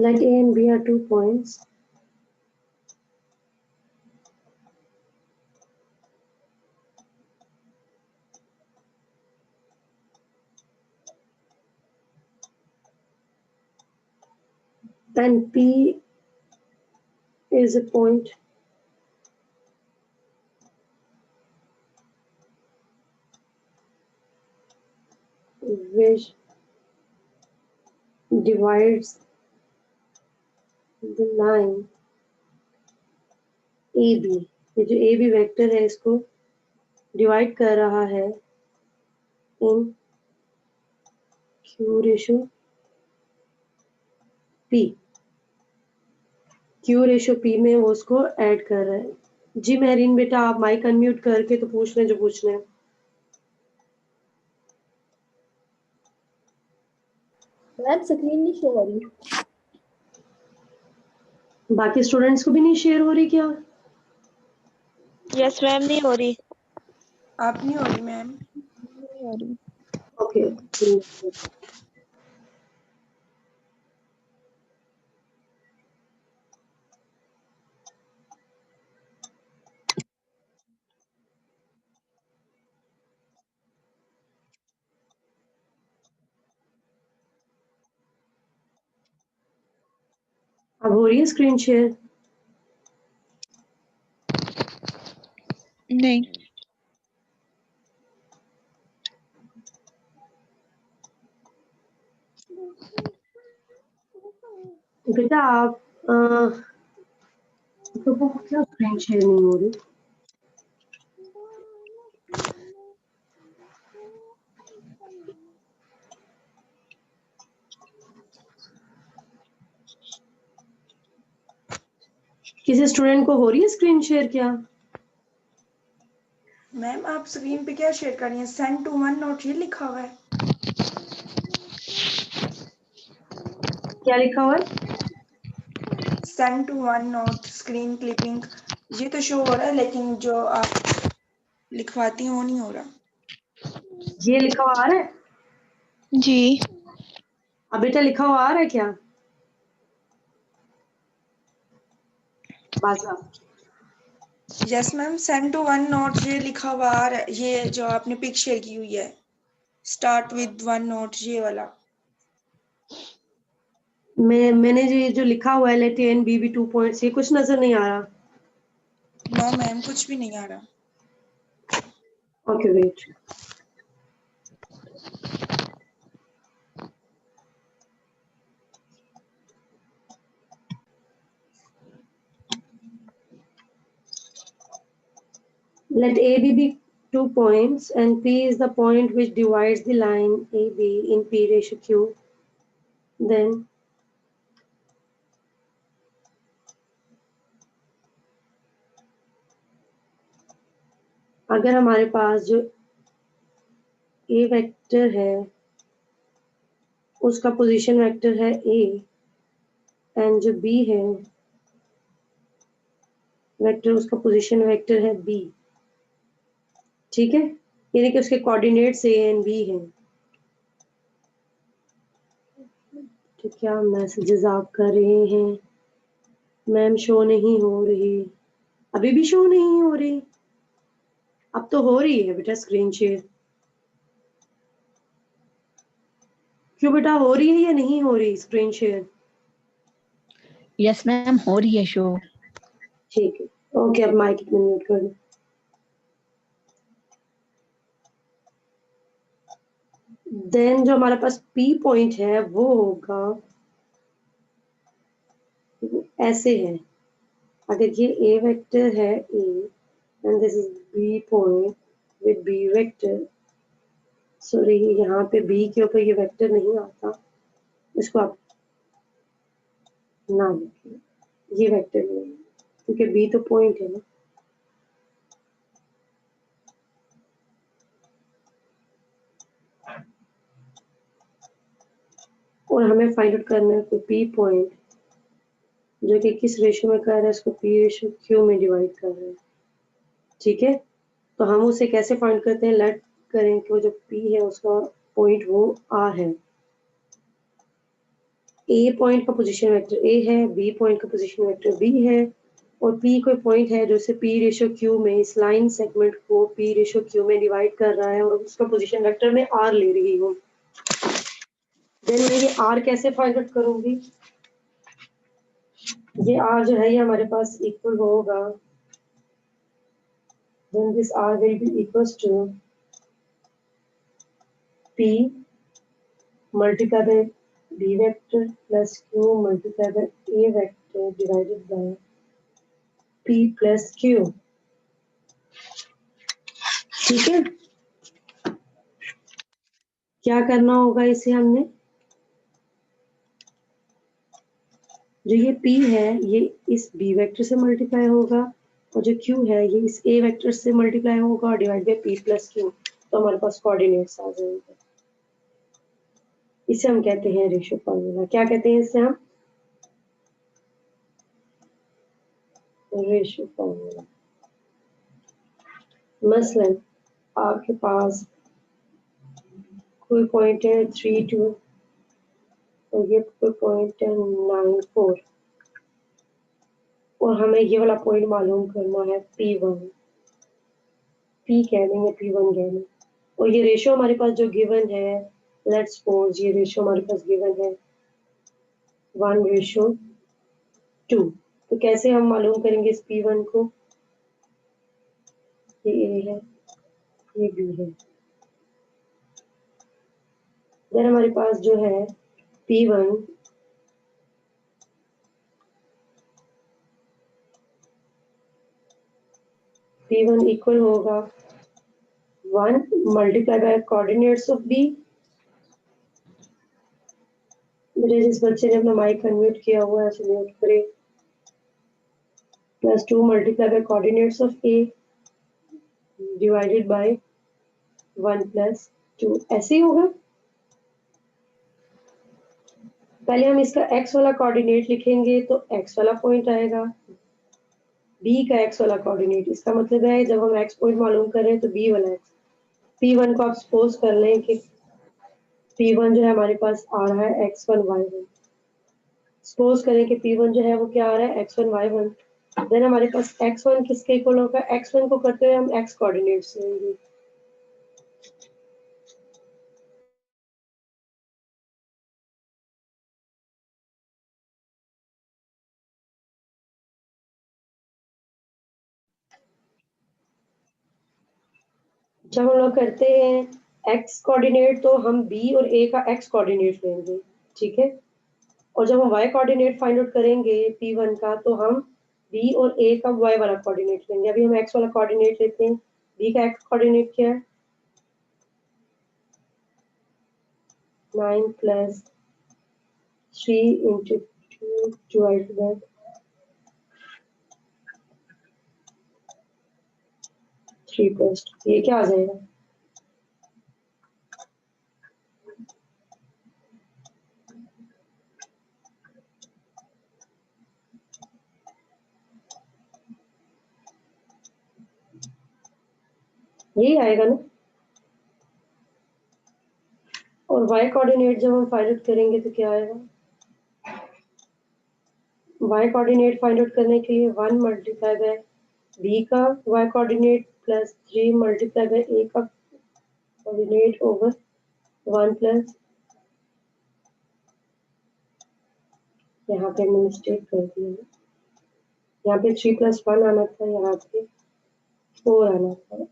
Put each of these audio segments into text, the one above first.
Let A and B are 2 points. And P is a point which divides the line AB. ये जो AB vector है इसको divide कर रहा है इन Q ratio P. Q ratio P में वो उसको ऐड कर रहा है. जी मेहरीन बेटा आप माइक अनम्यूट करके तो पूछ लें जो पूछना है. मैम स्क्रीन नहीं शो हो रही. बाकी स्टूडेंट्स को भी नहीं शेयर हो रही क्या? यस मैम, नहीं हो रही. आप नहीं हो रही मैम. नहीं हो रही. ओके. अब हो रही है स्क्रीन शेयर? नहीं. बेटा आप तो वो क्या स्क्रीन शेयर नहीं हो रही? किसी स्टूडेंट को हो रही है स्क्रीन शेयर क्या? मैम आप स्क्रीन पे क्या शेयर कर रही हैं? सेंड टू वन नोट ये लिखा हुआ है. क्या लिखा हुआ है? Send to OneNote screen clipping ये तो शो हो रहा है, लेकिन जो आप लिखवाती हैं वो नहीं हो रहा. ये लिखा हुआ आ रहा है? जी. अब बेटा लिखा हुआ आ रहा है क्या? बाजा. Yes ma'am, send to OneNote ये लिखा हुआ आ रहा है. ये जो आपने पिक शेयर की हुई है, स्टार्ट विद वन नोट ये वाला. मैंने जो लिखा हुआ है लेट ए एंड बी भी 2 पॉइंट्स, ये कुछ नजर नहीं आ रहा. नो मैम कुछ भी नहीं आ रहा. Okay wait. Let AB be 2 points and P is the point which divides the line AB in P ratio Q. Then अगर हमारे पास जो A वेक्टर है उसका पोजीशन वेक्टर है A एंड जो B है वेक्टर उसका पोजीशन वेक्टर है B. ठीक है, यानी कि उसके कोऑर्डिनेट्स A एंड B हैं. तो क्या मैसेजेस आप कर रहे हैं? मैम शो नहीं हो रही. अभी भी शो नहीं हो रही? अब तो हो रही है बेटा स्क्रीन शेयर. क्यों बेटा हो रही है या नहीं हो रही स्क्रीन शेयर? यस मैम हो रही है शो. ठीक है. ओके अब माइक म्यूट कर दो. देन जो हमारे पास P पॉइंट है वो होगा ऐसे है. अगर ये A वेक्टर है A and this is B point with B vector. Sorry यहाँ पे B के ऊपर ये वेक्टर नहीं आता, इसको आप ना लिखिए. ये वेक्टर नहीं है क्योंकि B तो पॉइंट है ना. और हमें फाइंड आउट करना है कोई P पॉइंट जो कि किस रेशियो में कर रहा है, इसको P रेशियो Q में डिवाइड कर रहा है. ठीक है, तो हम उसे कैसे फाइंड करते हैं? लेट करें कि वो जो P है उसका पॉइंट वो R है. ए पॉइंट का पोजीशन वेक्टर ए है, बी पॉइंट का पोजीशन वेक्टर बी है, और पी कोई पॉइंट है जो इसे पी रेशो क्यू में, इस लाइन सेगमेंट को पी रेशो क्यू में डिवाइड कर रहा है, और उसका पोजीशन वेक्टर मैं आर ले रही हूँ। देन मैं ये आर कैसे फाइंड आउट करूंगी? ये आर जो है ये हमारे पास इक्वल होगा, then this R will be equals to P multiply by B vector plus Q multiply by A vector divided by P plus Q. ठीक है, क्या करना होगा इसे हमने, जो ये p है ये इस b वेक्टर से मल्टीप्लाई होगा, और जो q है ये इस a वेक्टर से मल्टीप्लाई होगा और divide by p plus q। तो हमारे पास कोऑर्डिनेट्स आ जाएंगे। इसे हम कहते हैं रेशियो फार्मूला। क्या कहते हैं इसे हम? Ratio formula. मसलन आपके पास कोई पॉइंट है 3 2 और ये कोई पॉइंट है 9 4, और हमें ये वाला पॉइंट मालूम करना है P1, P कह देंगे, P1 कह देंगे, और ये रेशियो हमारे पास जो गिवन है, लेट्स सपोज ये रेशियो हमारे पास गिवन है 1:2। तो कैसे हम मालूम करेंगे इस P1 को? ये A है, ये B है, देन हमारे पास जो है P1 इक्वल होगा 1 multiply by coordinates of B। मेरे जिस बच्चे ने अपना माइक अनम्यूट किया हुआ है उसे म्यूट करे, plus 2 multiply by coordinates of A divided by 1 plus 2। ऐसे ही होगा। पहले हम इसका x वाला कोऑर्डिनेट लिखेंगे तो x वाला पॉइंट आएगा, b का x वाला कोऑर्डिनेट, इसका मतलब है जब हम x पॉइंट मालूम कर रहे हैं तो b वाला x। P1 को आप सपोज कर लें कि P1 जो है हमारे पास आ रहा है x1 y1। सपोज करें कि P1 जो है वो क्या आ रहा है x1 y1, देन हमारे पास x1 किसके इक्वल होगा? x1 को करते हुए हम x कोऑर्डिनेट्स लेंगे। जब हम लोग करते हैं x कोऑर्डिनेट तो हम b और a का x कोऑर्डिनेट लेंगे, ठीक है, और जब हम y कोऑर्डिनेट फाइंड आउट करेंगे P1 का तो हम b और a का y वाला कोऑर्डिनेट लेंगे। अभी हम x वाला कोऑर्डिनेट लेते हैं, b का x कोऑर्डिनेट क्या है? 9 plus 3 into 2 divided by 3 plus 2, ये क्या आ जाएगा? यही आएगा ना। और y कोऑर्डिनेट जब हम फाइंड आउट करेंगे तो क्या आएगा? y कोऑर्डिनेट फाइंड आउट करने के लिए 1 मल्टीप्लाई बाय b का y coordinate plus 3 multiply by a का कोऑर्डिनेट ओवर 1 प्लस, यहाँ पे मैंने मिस्टेक कर दी है, यहाँ पे 3 प्लस 1 आना था, यहाँ पे 4 आना था,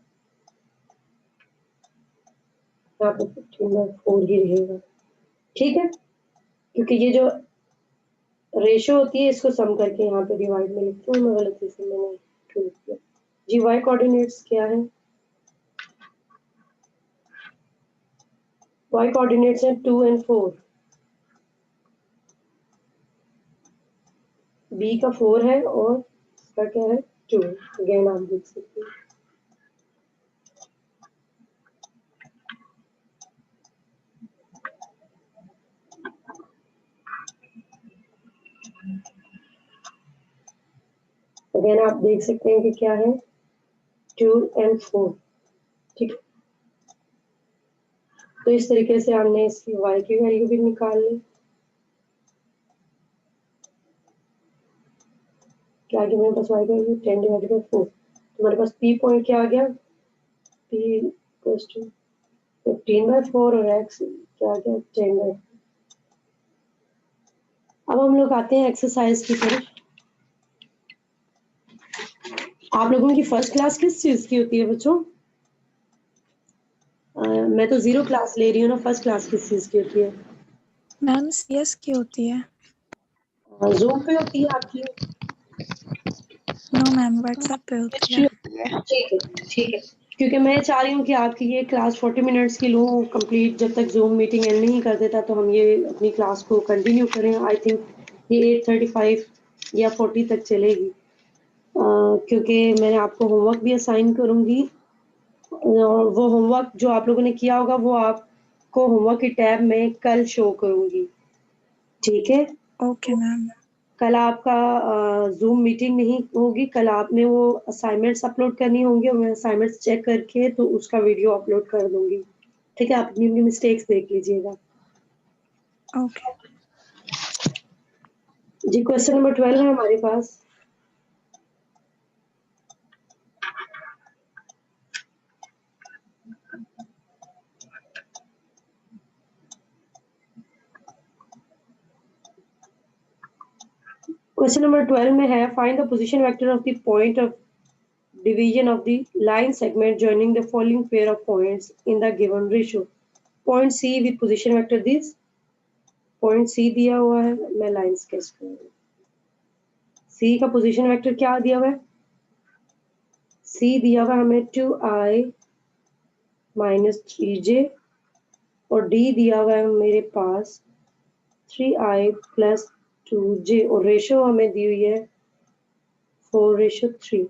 यहाँ पे 15/4 ही रहेगा। ठीक है, क्योंकि ये जो रेशो होती है इसको सम करके यहाँ पे डिवाइड में लिखती हूँ मैं, गलती से मैंने लिख दिया जी। y कोऑर्डिनेट्स क्या है? y कोऑर्डिनेट्स हैं 2 और 4, b का 4 है और इसका क्या है 2। अगेन आप देख सकते हैं। अगेन आप देख सकते हैं कि क्या है 2 और 4। ठीक, तो इस तरीके से हमने इसकी y की वैल्यू भी निकाल ली। क्या आ गया मेरे पास y का वैल्यू 10 डिवाइडेड बाय 4। तुम्हारे पास p पॉइंट क्या आ गया, p इक्वल्स टू 15/4 और x क्या आ गया 10/4। अब हम लोग आते हैं एक्सरसाइज की तरफ। आप लोगों की फर्स्ट क्लास किस चीज की होती है बच्चों? मैं तो 0 क्लास ले रही हूँ ना, फर्स्ट क्लास किस चीज की होती है? मैम CS की होती है। जूम पे होती है आपकी? नो मैम, व्हाट्सएप पे होती है। ठीक है ठीक है, क्योंकि मैं चाह रही हूँ कि आपकी ये क्लास 40 मिनट्स की लूँ कंप्लीट, जब तक जूम मीटिंग एंड नहीं कर देता तो हम ये अपनी क्लास को कंटिन्यू करें। आई थिंक ये 8:35 या 40 तक चलेगी, क्योंकि मैंने आपको होमवर्क भी असाइन करूँगी और वो होमवर्क जो आप लोगों ने किया होगा वो आपको होमवर्क की टैब में कल शो करूँगी, ठीक है? Okay ma'am. कल आपका जूम मीटिंग नहीं होगी, कल आपने वो असाइनमेंट्स अपलोड करनी होंगी और मैं असाइनमेंट्स चेक करके तो उसका वीडियो अपलोड कर दूंगी, ठीक है? आप अपनी अपनी मिस्टेक्स देख लीजिएगा। ओके। जी क्वेश्चन नंबर 12 है हमारे पास। क्वेश्चन नंबर 12 में है find the position vector of the point of division of the line segment joining the following pair of points in the given ratio. Point C with position vector this, point C दिया हुआ है, मैं line sketch कर रही हूँ। C का position vector क्या दिया हुआ है? C दिया हुआ है हमें 2i माइनस 3j और D दिया हुआ है मेरे पास 3i प्लस 2j और रेशो हमें दी हुई है 4:3।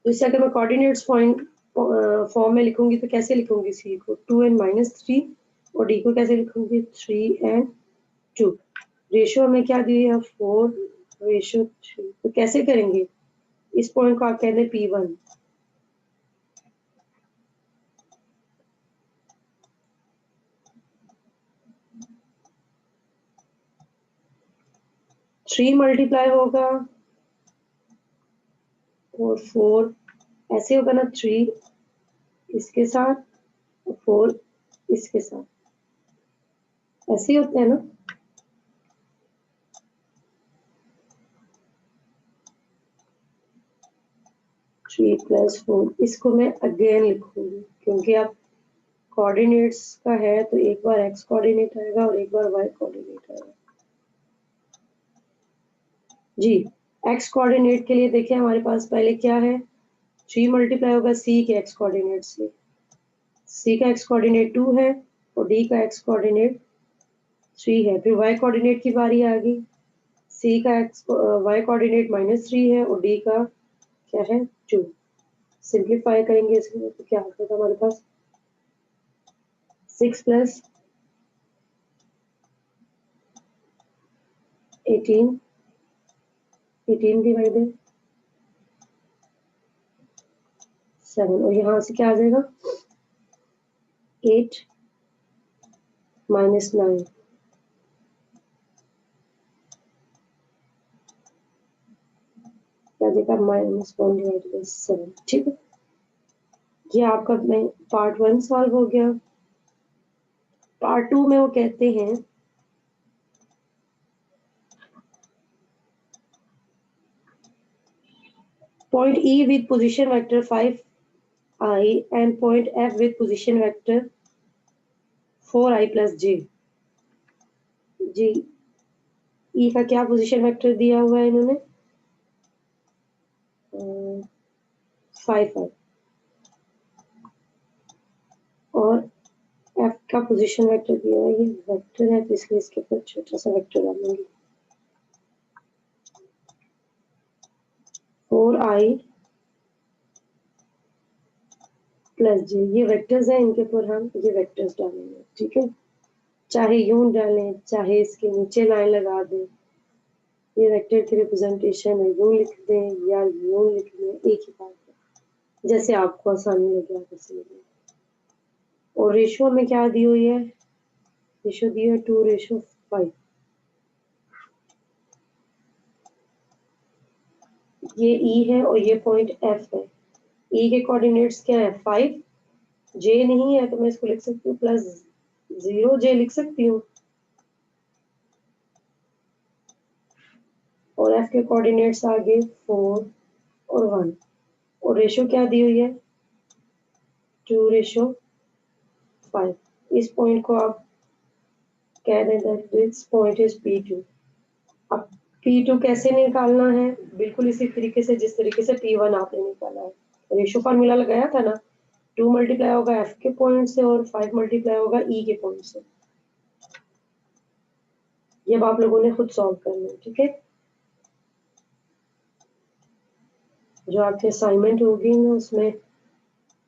तो इसे अगर मैं कोऑर्डिनेट्स फॉर्म में लिखूंगी तो कैसे लिखूंगी? C को 2n-3 और D को कैसे लिखूंगी? 3n2। रेशो हमें क्या दी है? 4:3। तो कैसे करेंगे? इस पॉइंट को आप कहते हैं P1। थ्री मल्टीप्लाई होगा और 4 ऐसे होगा ना, 3 इसके साथ और 4 इसके साथ, ऐसे ही होते हैं ना? थ्री प्लस 4, इसको मैं अगेन लिखूंगी क्योंकि आप कोऑर्डिनेट्स का है तो एक बार x कोऑर्डिनेट आएगा और एक बार y कोऑर्डिनेट आएगा। जी x कोऑर्डिनेट के लिए देखिए हमारे पास पहले क्या है, 3 मल्टीप्लाई होगा c के x कोऑर्डिनेट से, c का x कोऑर्डिनेट 2 है और d का x कोऑर्डिनेट 3 है। फिर y कोऑर्डिनेट की बारी आ गई, c का y कोऑर्डिनेट -3 है और d का क्या है 2। सिंप्लीफाई करेंगे इसमें तो क्या होगा हमारे पास 6 प्लस 18 डिवाइडेड 7 और यहाँ से क्या आ जाएगा 8 माइनस 9 क्या देगा -1 डिवाइडेड बाय 7। ठीक है, ये आपका पार्ट 1 सॉल्व हो गया। पार्ट 2 में वो कहते हैं point E with position vector 5i and point F with position vector 4i plus j। Ji E का क्या पोजीशन वेक्टर दिया हुआ है इन्होंने? 5i और F का पोजीशन वेक्टर दिया हुआ है, ये वेक्टर है तो इसलिए इसके ऊपर छोटा सा वेक्टर डालेंगे 4i प्लस j। ये वेक्टर्स हैं, इनके ऊपर हम ये वेक्टर्स डालेंगे, ठीक है? चाहे यूं डालें चाहे इसके नीचे लाइन लगा दें, ये वेक्टर की रिप्रेजेंटेशन है, यूं लिख दें या यूं लिख दें, एक ही बात है, जैसे आपको आसानी लगे आप ऐसे लिखें। और रेशो में क्या दी हुई है? रेशो दी है 2:5। ये ई है और ये पॉइंट एफ है। ई के कोऑर्डिनेट्स क्या है 5, जे नहीं है तो मैं इसको लिख सकती हूँ +0 जे लिख सकती हूँ, और एफ के कोऑर्डिनेट्स आ गए 4 और 1, और रेशो क्या दी हुई है 2:5। इस पॉइंट को आप कह दें that this point is P2। अब P2 कैसे निकालना है, बिल्कुल इसी तरीके से जिस तरीके से P1 आपने निकाला है। रेशो फार्मूला लगाया था ना, 2 मल्टीप्लाई होगा F के पॉइंट से और 5 मल्टीप्लाई होगा E के पॉइंट से। ये अब आप लोगों ने खुद सॉल्व करना है, ठीक है। जो आपकी असाइनमेंट होगी ना उसमें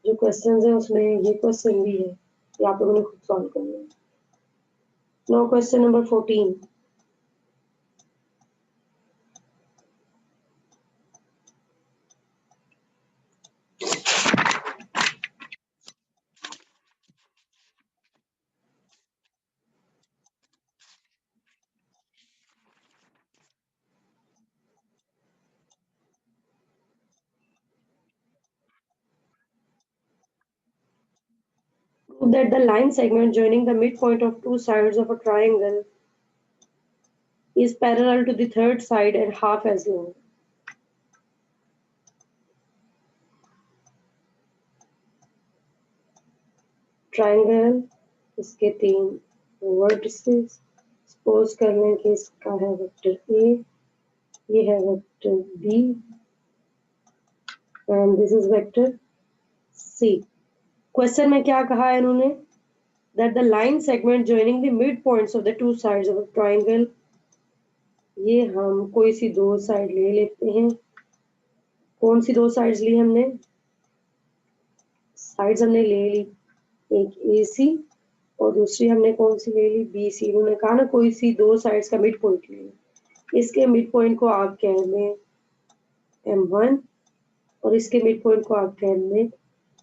जो क्वेश्चंस है उसमें ये क्वेश्चन भी है, ये आप लोगों ने खुद सॉल्व करना है। Now question number 14। Prove that the line segment joining the midpoint of two sides of a triangle is parallel to the third side and half as long. Triangle, इसके 3 वर्टिसेस, सपोज कर लें कि इसका है vector A, ये है vector B and this is vector C. Question में क्या कहा है इन्होंने, that the line segment joining the mid points of the two sides of a triangle, ये हम कोई सी दो साइड ले लेते हैं। कौन सी दो साइड्स ली हमने, साइड्स हमने ले ली एक ए सी और दूसरी हमने कौन सी ले ली बी सी। इन्होंने कहा ना कोई सी दो साइड्स का मिड पॉइंट ले ली, इसके मिड पॉइंट को आप कह लें M1 और इसके मिड पॉइंट को आप कह लें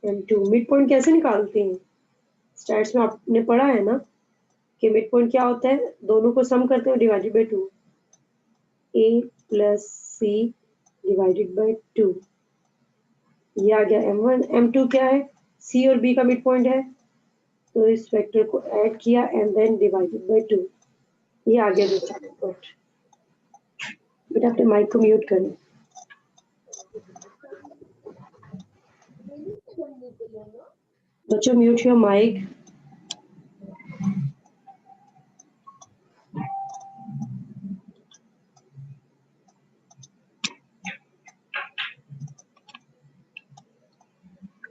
M2। मिड पॉइंट कैसे निकालते हैं, स्टैट्स में आपने पढ़ा है ना कि मिड पॉइंट क्या होता है, दोनों को सम करते हैं divided by 2, A plus C divided by 2। ये आ गया M1। M2 क्या है, C और B का मिड पॉइंट है, तो इस वेक्टर को ऐड किया एंड देन डिवाइडेड बाय 2। ये आ गया दूसरा मिड पॉइंट। बेटा अपने माइक को म्यूट करें। बच्चों म्यूट योर माइक।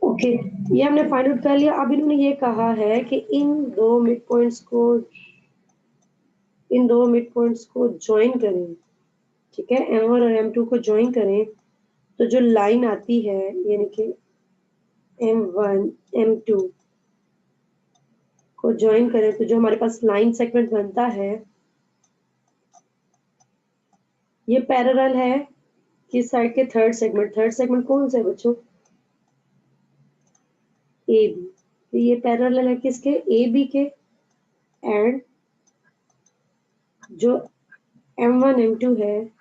ओके, ये हमने फाइंड आउट कर लिया। अब इन्होंने ये कहा है कि इन दो मिड पॉइंट्स को ज्वाइन करें, ठीक है, M1 और M2 को ज्वाइन करें तो जो लाइन आती है यानी कि M1 M2 को ज्वाइन करें तो जो हमारे पास लाइन सेगमेंट बनता है ये पैरेलल है किस साइड के, थर्ड सेगमेंट कौन सा है बच्चों, ए बी। तो ये पैरेलल है किसके, ए बी के, एंड जो M1 M2 है,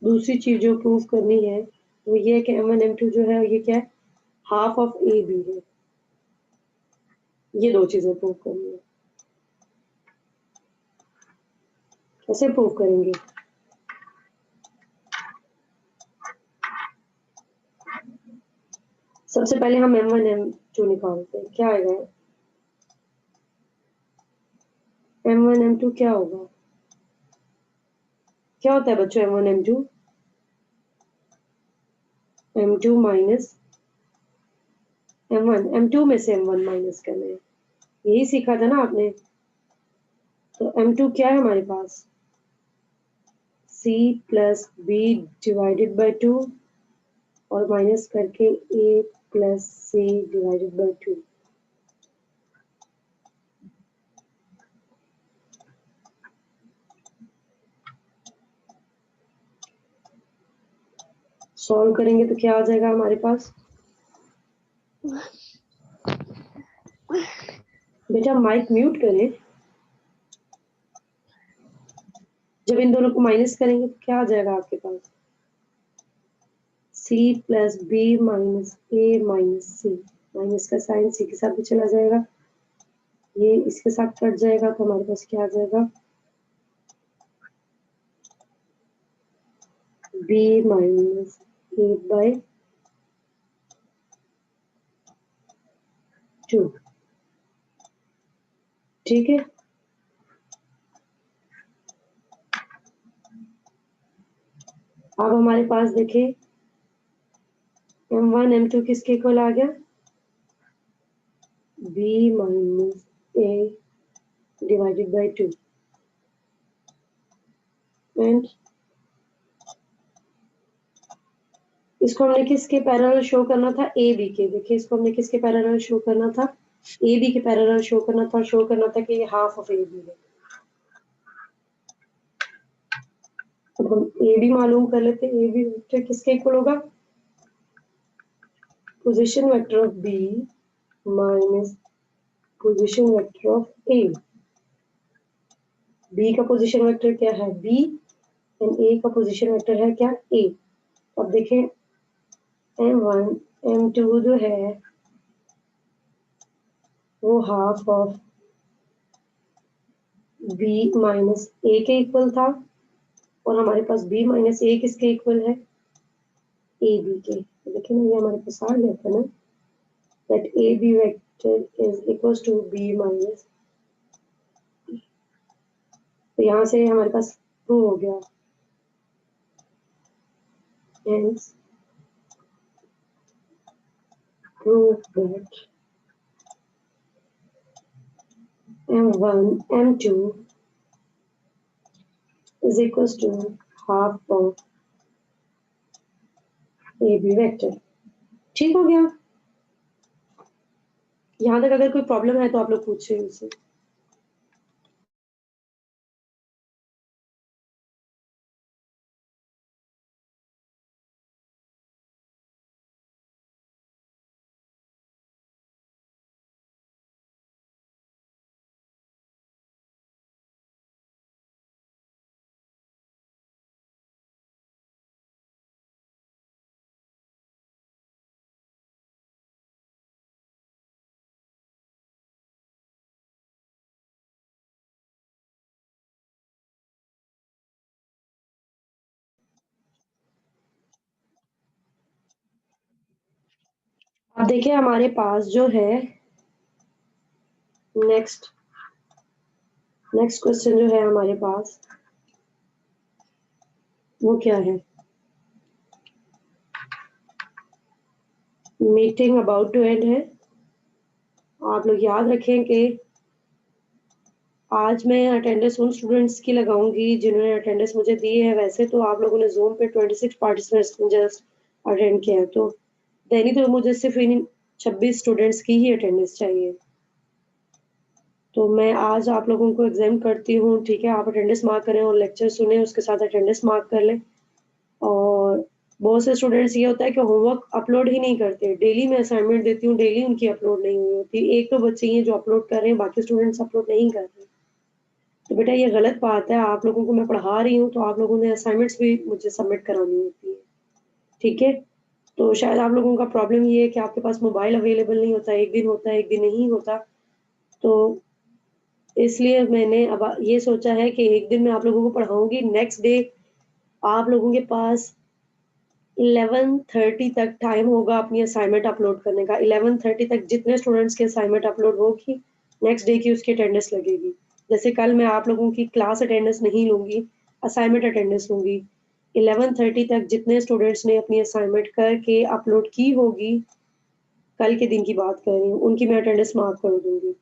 दूसरी चीज जो प्रूव करनी है वो ये है कि M1 M2 जो है ये क्या है, हाफ ऑफ ए बी है। ये दो चीजें प्रूव करनी है। कैसे प्रूव करेंगे, सबसे पहले हम M1 M2 निकालते हैं। क्या आएगा M1 M2 क्या होगा, क्या होता है बच्चों M1 M2, M2 minus M1, M2 में से M1 माइनस करना है, यही सीखा था ना आपने। तो M2 क्या है हमारे पास, C plus B divided by 2 और माइनस करके A plus C divided by 2। Solve करेंगे तो क्या आ जाएगा हमारे पास, बेटा माइक म्यूट करें। जब इन दोनों को माइनस करेंगे तो क्या आ जाएगा आपके पास, C plus B minus A minus C, minus का साइन C के साथ भी चला जाएगा, ये इसके साथ कट जाएगा तो हमारे पास क्या आ जाएगा, B माइनस A बाय 2। ठीक है, अब हमारे पास देखिए M1 M2 किसके इक्वल आ गया, B minus A divided by 2 and इसको हमने किसके पैरेलल शो करना था, ए बी के। देखिए इसको हमने किसके पैरेलल शो करना था, ए बी के पैरेलल शो करना था, और शो करना था कि ये हाफ ऑफ ए बी है। अब हम ए बी मालूम कर लेते हैं, ए बी वेक्टर किसके इक्वल होगा, position vector of B minus position vector of A. B का पोजीशन वेक्टर क्या है, बी, एंड ए का पोजीशन वेक्टर है क्या, ए। अब देखें M1 M2 जो है वो half of B minus A के इक्वल था, और हमारे पास B माइनस A किसके इक्वल है, ए बी के। तो देखिए ना ये हमारे पास आ गया था ना, that A B vector is equal to B minus, तो यहाँ से हमारे पास प्रूव हो गया, hence prove that M1 M2 is equals to half of AB vector. ठीक हो गया, यहाँ तक अगर कोई प्रॉब्लम है तो आप लोग पूछिए मुझसे। अब देखिए हमारे पास जो है नेक्स्ट क्वेश्चन जो है हमारे पास वो क्या है, मीटिंग अबाउट टू एंड है। आप लोग याद रखें कि आज मैं अटेंडेंस उन स्टूडेंट्स की लगाऊंगी जिन्होंने अटेंडेंस मुझे दी है। वैसे तो आप लोगों ने जूम पे 26 पार्टिसिपेंट्स जस्ट अटेंड किया है, तो दैनी तो मुझे सिर्फ इन 26 स्टूडेंट्स की ही अटेंडेंस चाहिए। तो मैं आज आप लोगों को एग्जाम करती हूँ, ठीक है, आप अटेंडेंस मार्क करें और लेक्चर सुने, उसके साथ अटेंडेंस मार्क कर लें। और बहुत से स्टूडेंट्स ये होता है कि होमवर्क अपलोड ही नहीं करते, डेली मैं असाइनमेंट देती हूँ, डेली उनकी अपलोड नहीं हुई होती। एक तो बच्चे हैं जो अपलोड कर रहे हैं, बाकी स्टूडेंट्स अपलोड नहीं कर रहे। तो बेटा ये गलत बात है, आप लोगों को मैं पढ़ा रही हूँ तो आप लोगों ने असाइनमेंट्स भी मुझे सबमिट करानी होती है, ठीक है। तो शायद आप लोगों का प्रॉब्लम ये है कि आपके पास मोबाइल अवेलेबल नहीं होता, एक दिन होता है एक दिन नहीं होता, तो इसलिए मैंने अब ये सोचा है कि एक दिन मैं आप लोगों को पढ़ाऊंगी, नेक्स्ट डे आप लोगों के पास 11:30 तक टाइम होगा अपनी असाइनमेंट अपलोड करने का। 11:30 तक जितने स्टूडेंट्स की असाइनमेंट अपलोड होगी, नेक्स्ट डे की उसकी अटेंडेंस लगेगी। जैसे कल मैं आप लोगों की क्लास अटेंडेंस नहीं लूंगी, असाइनमेंट अटेंडेंस लूंगी। 11:30 तक जितने स्टूडेंट्स ने अपनी असाइनमेंट करके अपलोड की होगी, कल के दिन की बात कर रही हूँ, उनकी मैं अटेंडेंस मार्क कर दूंगी,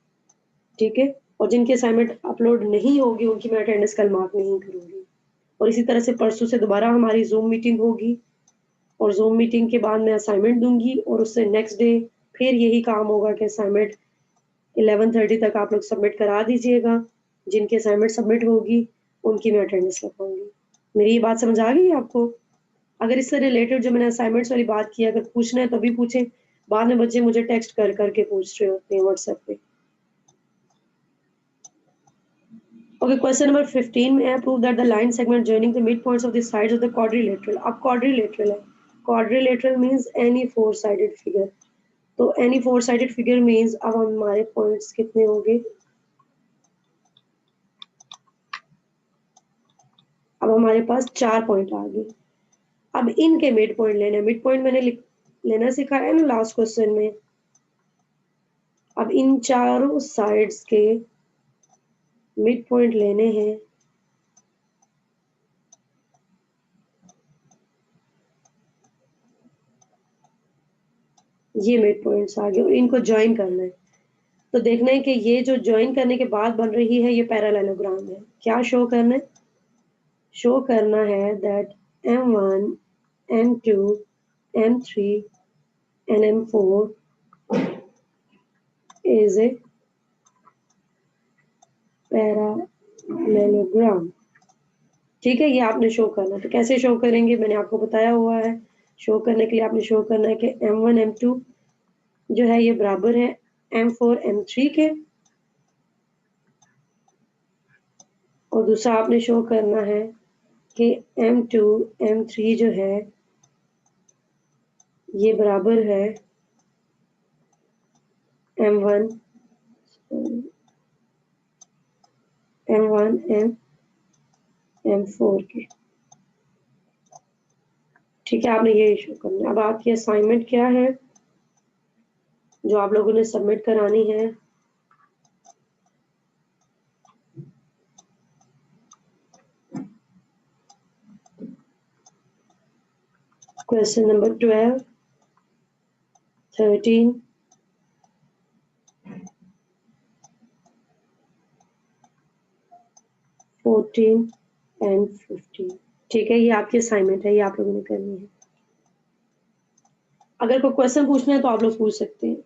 ठीक है। और जिनकी असाइनमेंट अपलोड नहीं होगी उनकी मैं अटेंडेंस कल मार्क नहीं करूंगी। और इसी तरह से परसों से दोबारा हमारी जूम मीटिंग होगी, और जूम मीटिंग के बाद मैं असाइनमेंट दूंगी, और उससे नेक्स्ट डे फिर यही काम होगा कि असाइनमेंट 11:30 तक आप लोग सबमिट करा दीजिएगा। जिनकी असाइनमेंट सबमिट होगी उनकी मैं अटेंडेंस लगाऊंगी। मेरी ये बात समझ आ गई आपको? अगर इससे रिलेटेड जो मैंने असाइनमेंट्स वाली बात की अगर पूछना है तो भी पूछें, बाद में बच्चे मुझे टेक्स्ट कर करके पूछ रहे होते हैं व्हाट्सएप पे। Okay, question number 15 may I prove that the line segment joining the midpoints of the sides of the quadrilateral, अब quadrilateral है, quadrilateral means any four sided figure. तो any four sided figure means अब हमारे points कितने होंगे? अब हमारे पास 4 point आ गए। अब इनके मिड पॉइंट लेने, मिड पॉइंट मैंने लेना सिखाया ना लास्ट क्वेश्चन में। अब इन चारों साइड्स के मिड पॉइंट लेने हैं। ये मिड पॉइंट्स आ गए और इनको ज्वाइन करना है। तो देखना है कि ये जो ज्वाइन करने के बाद बन रही है ये पैरेललोग्राम है। क्या शो करना है? शो करना है that M1, M2, M3 and M4 is a parallelogram. ठीक है, ये आपने शो करना। तो कैसे शो करेंगे मैंने आपको बताया हुआ है। शो करने के लिए आपने शो करना है कि M1, M2 जो है ये बराबर है M4, M3 के, और दूसरा आपने शो करना है कि M2, M3 जो है ये बराबर है M1, M4 के। ठीक है, आपने ये शो करना है। अब आपकी असाइनमेंट क्या है जो आप लोगों ने सबमिट करानी है? Question number 12, 13, 14 and 15। ठीक है, ये आपकी असाइनमेंट है, ये आप लोगों ने करनी है। अगर कोई क्वेश्चन पूछना है तो आप लोग पूछ सकते हैं।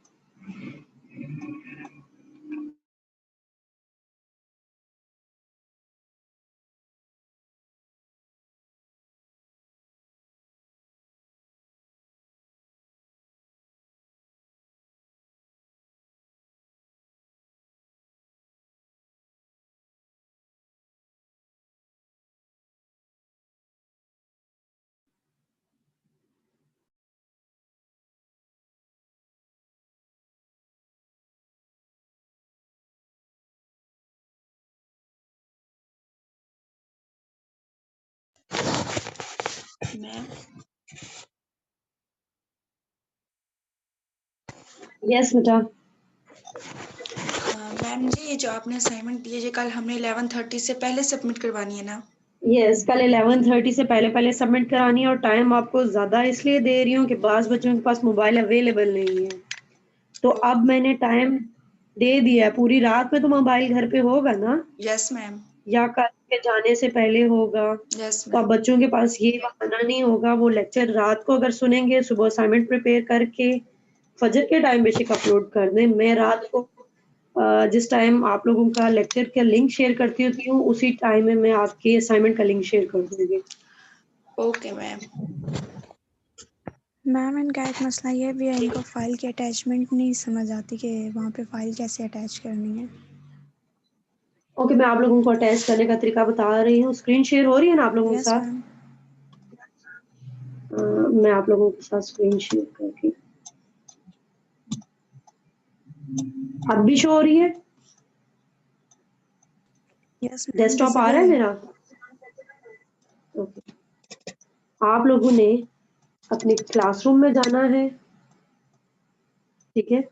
मैम यस बेटा। मैम जी, ये जो आपने असाइनमेंट दी है ये कल हमने 11:30 से पहले सबमिट करवानी है ना? यस, कल 11:30 से पहले पहले सबमिट करानी है। और टाइम आपको ज़्यादा इसलिए दे रही हूँ कि बाज़ बच्चों के पास मोबाइल अवेलेबल नहीं है। तो अब मैंने टाइम दे दिया है, पूरी रात में तो मोबाइल घर पे होगा ना, यस मैम। या कल के जाने से पहले होगा। यस तो अब मैम। बच्चों के पास ये बहाना नहीं होगा, वो लेक्चर रात को अगर सुनेंगे, सुबह असाइनमेंट प्रिपेयर करके फजर के टाइम बेशक अपलोड कर दें। मैं रात को जिस टाइम आप लोगों का लेक्चर का लिंक शेयर करती होती हूँ उसी टाइम में मैं आपकी असाइनमेंट का लिंक शेयर कर दूंगी। Okay ma'am. मैम इनका एक मसला ये भी है, इनको फाइल की अटैचमेंट नहीं समझ आती कि वहाँ पे फाइल कैसे अटैच करनी है। ओके, मैं आप लोगों को अटैच करने का तरीका बता रही हूँ। स्क्रीन शेयर हो रही है ना आप लोगों के यस साथ? मैम। मैं आप लोगों के साथ स्क्रीन शेयर करके, अब भी शो हो रही है? यस मैम, डेस्कटॉप आ रहा है विजिबल है। मेरा? ओके, आप लोगों ने अपने क्लासरूम में जाना है, ठीक है?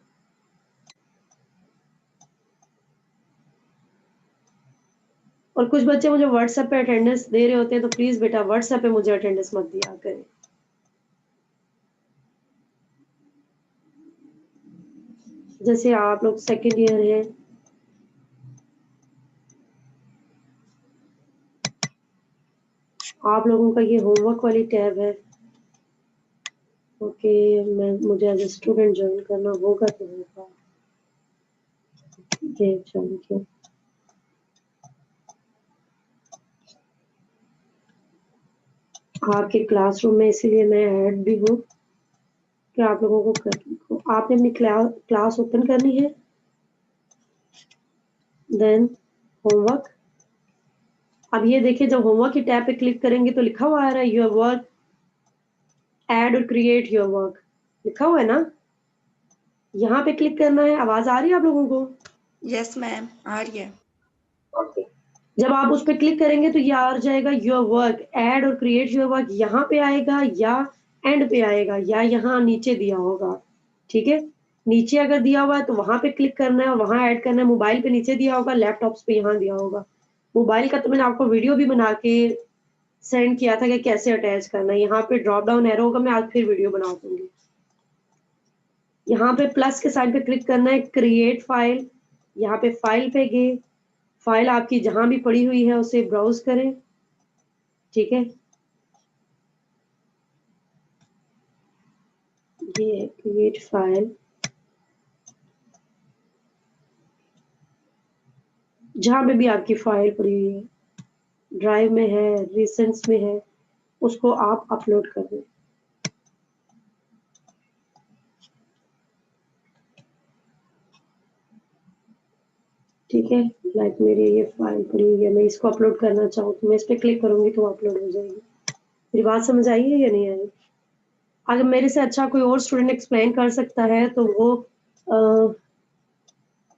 और कुछ बच्चे मुझे व्हाट्सएप पे अटेंडेंस दे रहे होते हैं, तो प्लीज बेटा व्हाट्सएप पे मुझे अटेंडेंस मत दिया करें। जैसे आप लोग सेकेंड ईयर हैं, आप लोगों का ये होमवर्क वाली टैब है। ओके, मुझे एज ए स्टूडेंट ज्वाइन करना होगा तो होगा। Thank you. आपके क्लासरूम में इसीलिए मैं ऐड भी हूँ कि आप लोगों को आपने अपनी क्लास ओपन करनी है, देन होमवर्क। अब ये देखिए, जब होमवर्क की टैब पे क्लिक करेंगे तो लिखा हुआ आ रहा है योर वर्क ऐड और क्रिएट योर वर्क लिखा हुआ है ना, यहाँ पे क्लिक करना है। आवाज आ रही है आप लोगों को? यस मैम, आ रही है। ओके, जब आप उस पर क्लिक करेंगे तो ये आ जाएगा योर वर्क, ऐड और क्रिएट योर वर्क यहाँ पे आएगा या एंड पे आएगा या यहाँ नीचे दिया होगा। ठीक है, नीचे अगर दिया हुआ है तो वहां पे क्लिक करना है और वहां ऐड करना है। मोबाइल पे नीचे दिया होगा, लैपटॉप्स पे यहाँ दिया होगा। मोबाइल का तो मैंने आपको वीडियो भी बना के सेंड किया था कि कैसे अटैच करना है। यहाँ पे ड्रॉप डाउन एरो होगा, मैं आज फिर वीडियो बना दूंगी। यहाँ पे प्लस के साइन पे क्लिक करना है, क्रिएट फाइल, यहाँ पे फाइल पे गए, फाइल आपकी जहां भी पड़ी हुई है उसे ब्राउज करें। ठीक है, ये है क्रिएट फाइल, जहां पे भी आपकी फाइल पड़ी हुई है, ड्राइव में है, रिसेंट्स में है, उसको आप अपलोड कर दें। ठीक है, लाइक मेरी ये फाइल पड़ी हुई है, मैं इसको अपलोड करना चाहूँ तो मैं इस पर क्लिक करूंगी तो अपलोड हो जाएगी। मेरी बात समझ आई है या नहीं आई? अगर मेरे से अच्छा कोई और स्टूडेंट एक्सप्लेन कर सकता है तो वो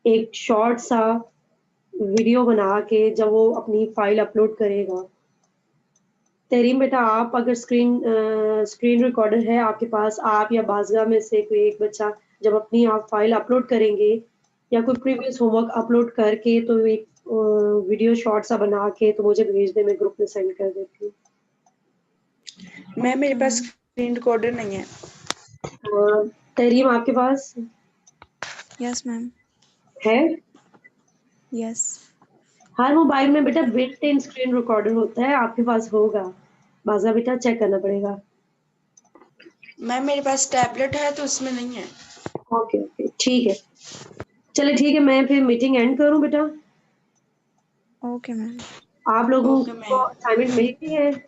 एक शॉर्ट सा वीडियो बना के जब वो अपनी फाइल अपलोड करेगा। तहरीम बेटा, आप अगर स्क्रीन रिकॉर्डर है आपके पास, आप या बाज़गा में से कोई एक बच्चा जब अपनी आप फाइल अपलोड करेंगे या कोई प्रीवियस होमवर्क अपलोड करके तो एक वीडियो शॉर्ट सा बना के तो मुझे भेज दे, मैं ग्रुप में सेंड कर देती हूँ। मैम मेरे पास स्क्रीन रिकॉर्डर नहीं है। तहरीम आपके पास यस मैम। है? यस। हर मोबाइल में बेटा बिल्ट इन स्क्रीन रिकॉर्डर होता है, आपके पास होगा। बाज़ा बेटा चेक करना पड़ेगा। मैम मेरे पास टैबलेट है तो उसमें नहीं है। ओके ओके, ठीक है, चले ठीक है, मैं फिर मीटिंग एंड करूं बेटा? Okay ma'am. आप लोगों ओके को मैम। असाइनमेंट मिल गई है?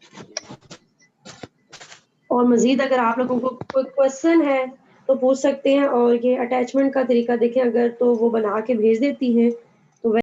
और मजीद अगर आप लोगों को कोई क्वेश्चन है तो पूछ सकते हैं। और ये अटैचमेंट का तरीका देखें, अगर तो वो बना के भेज देती हैं